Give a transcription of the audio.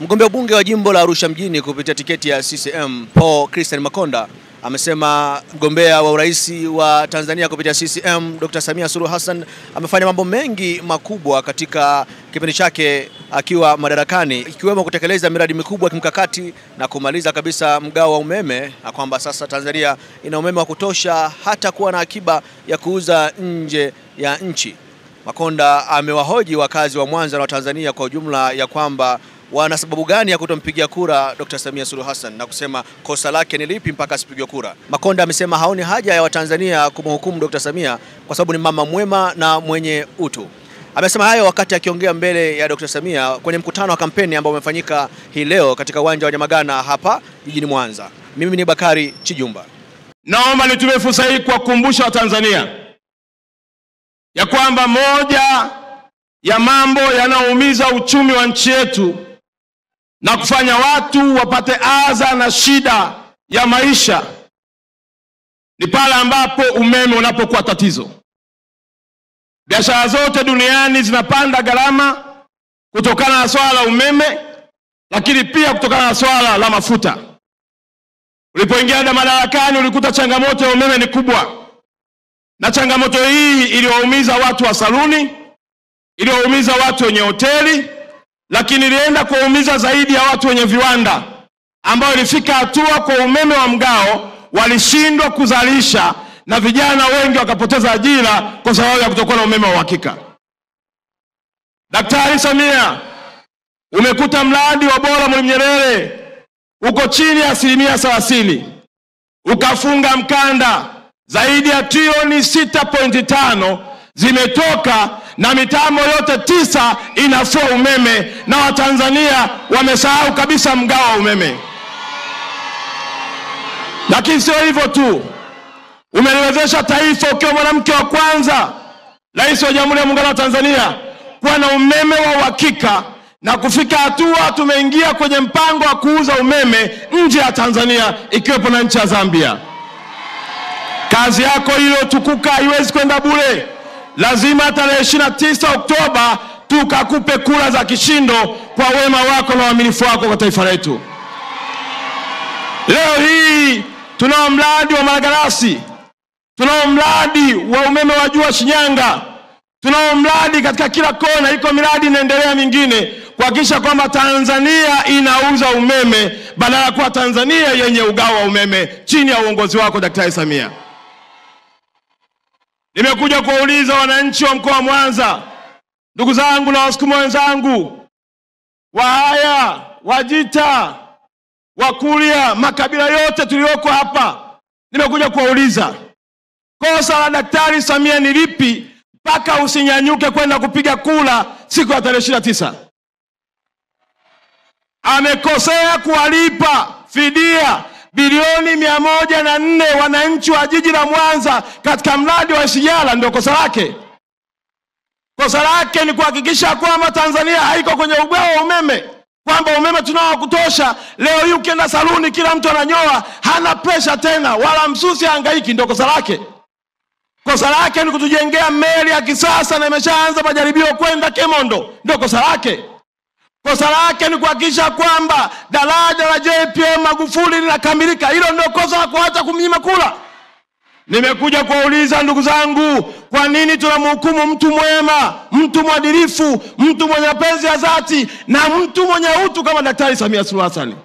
Mgombea bunge wa jimbo la Arusha mjini kupitia tiketi ya CCM Paul Christian Makonda amesema mgombea wa urais wa Tanzania kupitia CCM Dr. Samia Suluhu Hassan amefanya mambo mengi makubwa katika kipindi chake akiwa madarakani, ikiwemo kutekeleza miradi mikubwa kimkakati na kumaliza kabisa mgao wa umeme, na kwamba sasa Tanzania ina umeme wa kutosha hata kuwa na akiba ya kuuza nje ya nchi. Makonda amewahoji wakazi wa Mwanza na wa Tanzania kwa ujumla ya kwamba wana sababu gani ya kutompigia kura Dr. Samia Suluhu Hassan na kusema kosa lake ni lipi mpaka asipigwe kura. Makonda amesema haoni haja ya Watanzania kumhukumu Dr. Samia kwa sababu ni mama mwema na mwenye utu. Amesema hayo wakati akiongea mbele ya Dr. Samia kwenye mkutano wa kampeni ambao umefanyika hii leo katika uwanja wa Nyamagana hapa jijini Mwanza. Mimi ni Bakari Chijumba. Naomba nitumie fursa hii kuwakumbusha Watanzania ya kwamba moja ya mambo yanayoumiza uchumi wa nchi yetu na kufanya watu wapate adha na shida ya maisha ni pale ambapo umeme unapokuwa tatizo. Biashara zote duniani zinapanda gharama kutokana na swala la umeme, lakini pia kutokana na swala la mafuta. Ulipoingia madarakani ulikuta changamoto ya umeme ni kubwa, na changamoto hii iliwaumiza watu wa saluni, iliwaumiza watu wenye hoteli, lakini ilienda kuumiza zaidi ya watu wenye viwanda ambao ilifika hatua kwa umeme wa mgao walishindwa kuzalisha, na vijana wengi wakapoteza ajira kwa sababu ya kutokuwa na umeme wa uhakika. Daktari Samia, umekuta mradi wa bora Mwalimu Nyerere uko chini ya 30%, ukafunga mkanda zaidi ya trilioni 6.5 zimetoka na mitambo yote 9 inafua umeme, na Watanzania wamesahau kabisa mgao wa umeme. Lakini sio hivyo tu, umeliwezesha taifa ukiwa mwanamke wa kwanza Rais wa Jamhuri ya Muungano wa Tanzania kuwa na umeme wa uhakika, na kufika hatua tumeingia kwenye mpango wa kuuza umeme nje ya Tanzania ikiwepo na nchi ya Zambia. Kazi yako hiyo tukuka haiwezi kwenda bure. Lazima tarehe 29 Oktoba tukakupe kura za kishindo kwa wema wako na uaminifu wako kwa taifa letu. Leo hii tunao mradi wa Malagarasi, tunao mradi wa umeme wa jua Shinyanga, tunao mradi katika kila kona, iko miradi inaendelea mingine kuhakikisha kwamba Tanzania inauza umeme badala ya kuwa Tanzania yenye ugao wa umeme chini ya uongozi wako Daktari Samia. Nimekuja kuuliza wananchi wa mkoa wa Mwanza, ndugu zangu na wasukuma wenzangu, Wahaya, Wajita, Wakuria, makabila yote tulioko hapa, nimekuja kuuliza kosa la Daktari Samia ni lipi mpaka usinyanyuke kwenda kupiga kura siku ya tarehe 29? Amekosea kuwalipa fidia bilioni 104 wananchi wa jiji la Mwanza katika mradi wa SGR, ndio kosa lake. Kosa lake ni kuhakikisha kwamba Tanzania haiko kwenye ugao wa umeme, kwamba umeme tunao wa kutosha. Leo hii ukienda saluni kila mtu ananyoa, hana pressure tena, wala msusi hangaiki, ndio kosa lake. Kosa lake ni kutujengea meli ya kisasa na imeshaanza majaribio kwenda Kemondo, ndio kosa lake. Kosa lake ni kuhakikisha kwamba daraja la JPM Magufuli linakamilika. Hilo ndio kosa la kuacha kumnyima kura. Nimekuja kuuliza ndugu zangu, kwa nini tunamhukumu mtu mwema, mtu mwadilifu, mtu mwenye mapenzi ya dhati na mtu mwenye utu kama Daktari Samia Suluhu Hassan?